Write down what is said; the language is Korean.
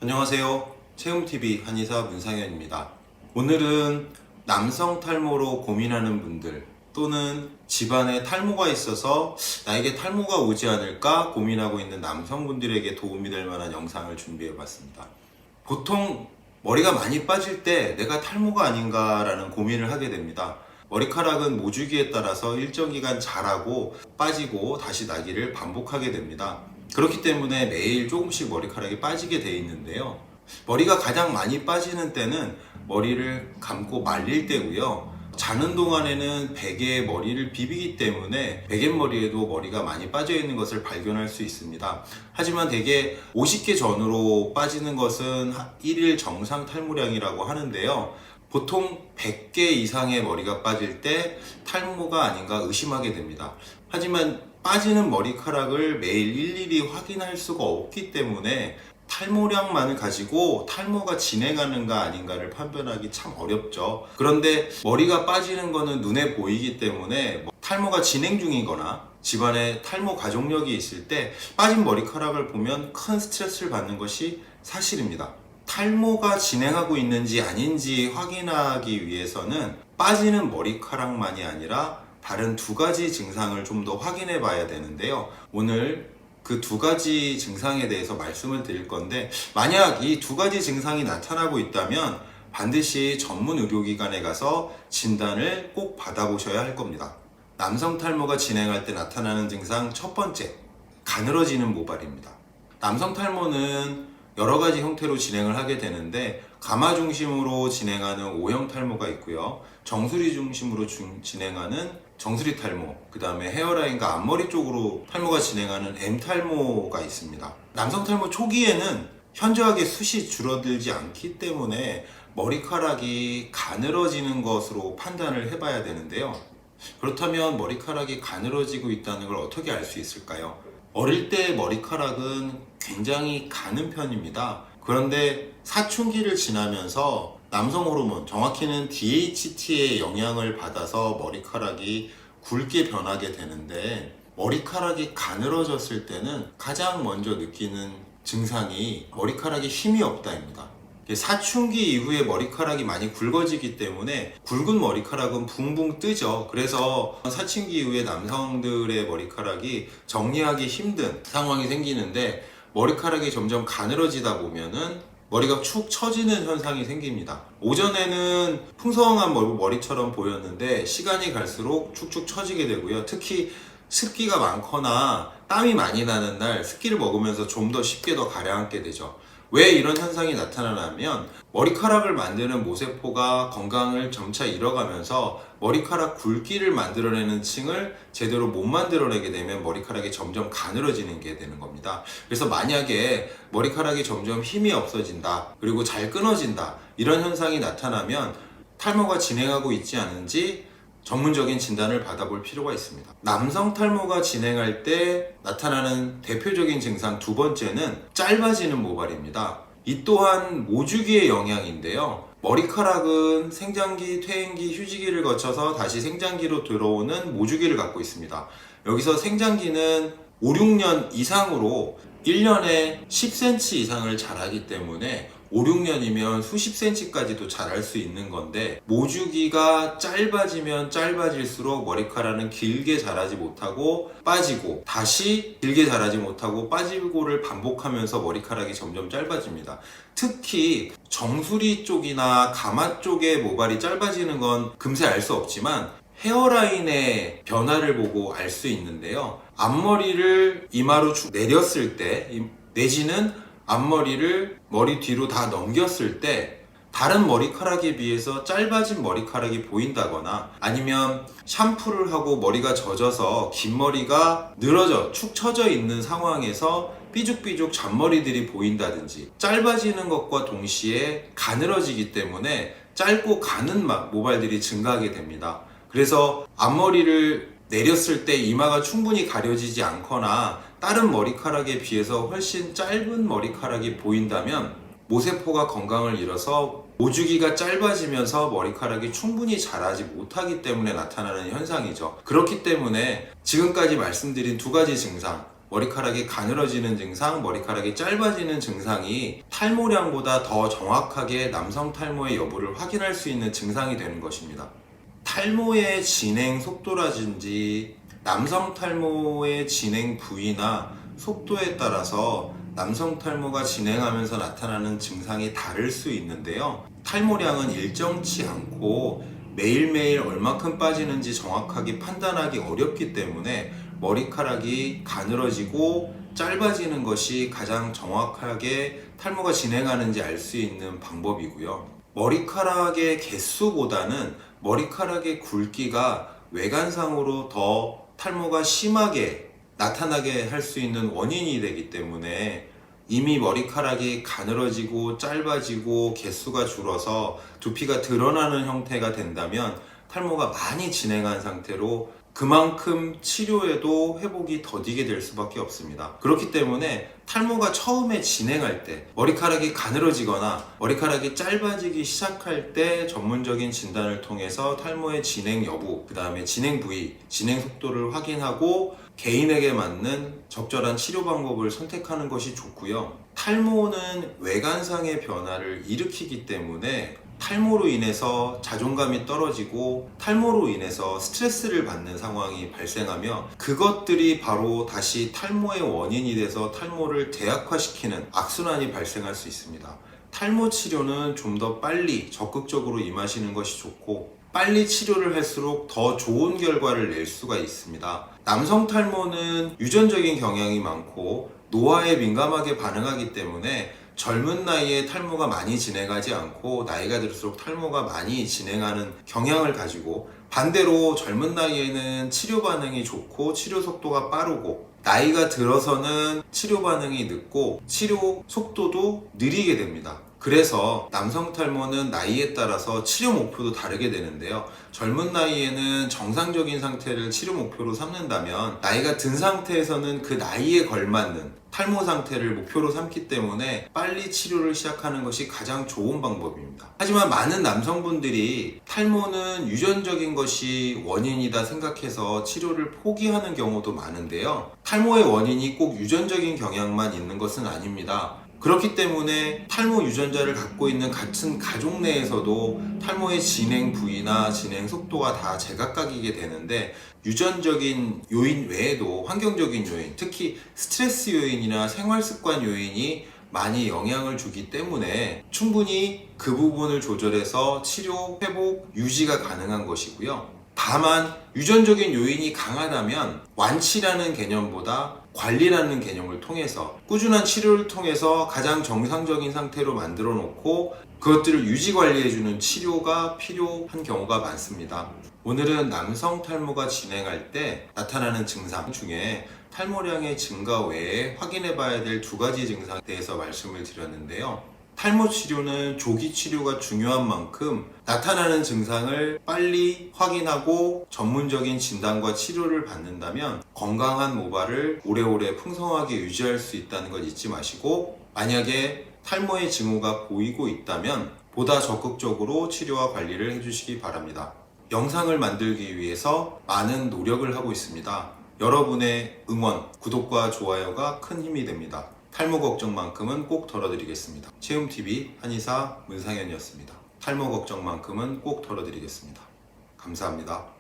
안녕하세요. 채움TV 한의사 문상현입니다. 오늘은 남성 탈모로 고민하는 분들 또는 집안에 탈모가 있어서 나에게 탈모가 오지 않을까 고민하고 있는 남성분들에게 도움이 될 만한 영상을 준비해 봤습니다. 보통 머리가 많이 빠질 때 내가 탈모가 아닌가라는 고민을 하게 됩니다. 머리카락은 모주기에 따라서 일정 기간 자라고 빠지고 다시 나기를 반복하게 됩니다. 그렇기 때문에 매일 조금씩 머리카락이 빠지게 돼 있는데요. 머리가 가장 많이 빠지는 때는 머리를 감고 말릴 때고요. 자는 동안에는 베개에 머리를 비비기 때문에 베갯머리에도 머리가 많이 빠져 있는 것을 발견할 수 있습니다. 하지만 대개 50개 전후로 빠지는 것은 1일 정상 탈모량이라고 하는데요. 보통 100개 이상의 머리가 빠질 때 탈모가 아닌가 의심하게 됩니다. 하지만 빠지는 머리카락을 매일 일일이 확인할 수가 없기 때문에 탈모량만을 가지고 탈모가 진행하는가 아닌가를 판별하기 참 어렵죠. 그런데 머리가 빠지는 거는 눈에 보이기 때문에 탈모가 진행 중이거나 집안에 탈모 가족력이 있을 때 빠진 머리카락을 보면 큰 스트레스를 받는 것이 사실입니다. 탈모가 진행하고 있는지 아닌지 확인하기 위해서는 빠지는 머리카락만이 아니라 다른 두 가지 증상을 좀 더 확인해 봐야 되는데요. 오늘 그 두 가지 증상에 대해서 말씀을 드릴 건데, 만약 이 두 가지 증상이 나타나고 있다면 반드시 전문 의료기관에 가서 진단을 꼭 받아보셔야 할 겁니다. 남성 탈모가 진행할 때 나타나는 증상 첫 번째, 가늘어지는 모발입니다. 남성 탈모는 여러 가지 형태로 진행을 하게 되는데, 가마 중심으로 진행하는 O형 탈모가 있고요. 정수리 중심으로 진행하는 정수리 탈모, 그 다음에 헤어라인과 앞머리 쪽으로 탈모가 진행하는 M 탈모가 있습니다. 남성 탈모 초기에는 현저하게 숱이 줄어들지 않기 때문에 머리카락이 가늘어지는 것으로 판단을 해봐야 되는데요. 그렇다면 머리카락이 가늘어지고 있다는 걸 어떻게 알 수 있을까요? 어릴 때 머리카락은 굉장히 가는 편입니다. 그런데 사춘기를 지나면서 남성 호르몬, 정확히는 DHT의 영향을 받아서 머리카락이 굵게 변하게 되는데, 머리카락이 가늘어졌을 때는 가장 먼저 느끼는 증상이 머리카락에 힘이 없다입니다. 사춘기 이후에 머리카락이 많이 굵어지기 때문에 굵은 머리카락은 붕붕 뜨죠. 그래서 사춘기 이후에 남성들의 머리카락이 정리하기 힘든 상황이 생기는데, 머리카락이 점점 가늘어지다 보면은 머리가 축 처지는 현상이 생깁니다. 오전에는 풍성한 머리처럼 보였는데 시간이 갈수록 축축 처지게 되고요. 특히 습기가 많거나 땀이 많이 나는 날 습기를 먹으면서 좀 더 쉽게 더 가라앉게 되죠. 왜 이런 현상이 나타나냐면, 머리카락을 만드는 모세포가 건강을 점차 잃어가면서 머리카락 굵기를 만들어내는 층을 제대로 못 만들어내게 되면 머리카락이 점점 가늘어지는 게 되는 겁니다. 그래서 만약에 머리카락이 점점 힘이 없어진다, 그리고 잘 끊어진다, 이런 현상이 나타나면 탈모가 진행하고 있지 않은지 전문적인 진단을 받아볼 필요가 있습니다. 남성 탈모가 진행할 때 나타나는 대표적인 증상 두 번째는 짧아지는 모발입니다. 이 또한 모주기의 영향인데요. 머리카락은 생장기, 퇴행기, 휴지기를 거쳐서 다시 생장기로 들어오는 모주기를 갖고 있습니다. 여기서 생장기는 5, 6년 이상으로 1년에 10cm 이상을 자라기 때문에 5, 6년이면 수십 cm까지도 자랄 수 있는 건데, 모주기가 짧아지면 짧아질수록 머리카락은 길게 자라지 못하고 빠지고 다시 길게 자라지 못하고 빠지고를 반복하면서 머리카락이 점점 짧아집니다. 특히 정수리 쪽이나 가마 쪽의 모발이 짧아지는 건 금세 알 수 없지만 헤어라인의 변화를 보고 알 수 있는데요. 앞머리를 이마로 쭉 내렸을 때, 내지는 앞머리를 머리 뒤로 다 넘겼을 때 다른 머리카락에 비해서 짧아진 머리카락이 보인다거나, 아니면 샴푸를 하고 머리가 젖어서 긴 머리가 늘어져 축 처져 있는 상황에서 삐죽삐죽 잔머리들이 보인다든지, 짧아지는 것과 동시에 가늘어지기 때문에 짧고 가는 모발들이 증가하게 됩니다. 그래서 앞머리를 내렸을 때 이마가 충분히 가려지지 않거나 다른 머리카락에 비해서 훨씬 짧은 머리카락이 보인다면 모세포가 건강을 잃어서 모주기가 짧아지면서 머리카락이 충분히 자라지 못하기 때문에 나타나는 현상이죠. 그렇기 때문에 지금까지 말씀드린 두 가지 증상, 머리카락이 가늘어지는 증상, 머리카락이 짧아지는 증상이 탈모량보다 더 정확하게 남성 탈모의 여부를 확인할 수 있는 증상이 되는 것입니다. 탈모의 진행 속도라든지 남성 탈모의 진행 부위나 속도에 따라서 남성 탈모가 진행하면서 나타나는 증상이 다를 수 있는데요. 탈모량은 일정치 않고 매일매일 얼마큼 빠지는지 정확하게 판단하기 어렵기 때문에 머리카락이 가늘어지고 짧아지는 것이 가장 정확하게 탈모가 진행하는지 알 수 있는 방법이고요. 머리카락의 개수보다는 머리카락의 굵기가 외관상으로 더 탈모가 심하게 나타나게 할 수 있는 원인이 되기 때문에 이미 머리카락이 가늘어지고 짧아지고 개수가 줄어서 두피가 드러나는 형태가 된다면 탈모가 많이 진행한 상태로 그만큼 치료에도 회복이 더디게 될 수밖에 없습니다. 그렇기 때문에 탈모가 처음에 진행할 때 머리카락이 가늘어지거나 머리카락이 짧아지기 시작할 때 전문적인 진단을 통해서 탈모의 진행 여부, 그 다음에 진행 부위, 진행 속도를 확인하고 개인에게 맞는 적절한 치료 방법을 선택하는 것이 좋고요. 탈모는 외관상의 변화를 일으키기 때문에 탈모로 인해서 자존감이 떨어지고 탈모로 인해서 스트레스를 받는 상황이 발생하며 그것들이 바로 다시 탈모의 원인이 돼서 탈모를 대악화시키는 악순환이 발생할 수 있습니다. 탈모 치료는 좀 더 빨리 적극적으로 임하시는 것이 좋고 빨리 치료를 할수록 더 좋은 결과를 낼 수가 있습니다. 남성 탈모는 유전적인 경향이 많고 노화에 민감하게 반응하기 때문에 젊은 나이에 탈모가 많이 진행하지 않고 나이가 들수록 탈모가 많이 진행하는 경향을 가지고 반대로 젊은 나이에는 치료 반응이 좋고 치료 속도가 빠르고 나이가 들어서는 치료 반응이 늦고 치료 속도도 느리게 됩니다. 그래서 남성 탈모는 나이에 따라서 치료 목표도 다르게 되는데요. 젊은 나이에는 정상적인 상태를 치료 목표로 삼는다면 나이가 든 상태에서는 그 나이에 걸맞는 탈모 상태를 목표로 삼기 때문에 빨리 치료를 시작하는 것이 가장 좋은 방법입니다. 하지만 많은 남성분들이 탈모는 유전적인 것이 원인이다 생각해서 치료를 포기하는 경우도 많은데요. 탈모의 원인이 꼭 유전적인 경향만 있는 것은 아닙니다. 그렇기 때문에 탈모 유전자를 갖고 있는 같은 가족 내에서도 탈모의 진행 부위나 진행 속도가 다 제각각이게 되는데 유전적인 요인 외에도 환경적인 요인, 특히 스트레스 요인이나 생활습관 요인이 많이 영향을 주기 때문에 충분히 그 부분을 조절해서 치료, 회복, 유지가 가능한 것이고요. 다만 유전적인 요인이 강하다면 완치라는 개념보다 관리라는 개념을 통해서 꾸준한 치료를 통해서 가장 정상적인 상태로 만들어 놓고 그것들을 유지 관리해주는 치료가 필요한 경우가 많습니다. 오늘은 남성 탈모가 진행할 때 나타나는 증상 중에 탈모량의 증가 외에 확인해 봐야 될 두 가지 증상에 대해서 말씀을 드렸는데요. 탈모 치료는 조기 치료가 중요한 만큼 나타나는 증상을 빨리 확인하고 전문적인 진단과 치료를 받는다면 건강한 모발을 오래오래 풍성하게 유지할 수 있다는 걸 잊지 마시고 만약에 탈모의 징후가 보이고 있다면 보다 적극적으로 치료와 관리를 해주시기 바랍니다. 영상을 만들기 위해서 많은 노력을 하고 있습니다. 여러분의 응원, 구독과 좋아요가 큰 힘이 됩니다. 탈모 걱정만큼은 꼭 덜어드리겠습니다. 체험TV 한의사 문상현이었습니다. 탈모 걱정만큼은 꼭 덜어드리겠습니다. 감사합니다.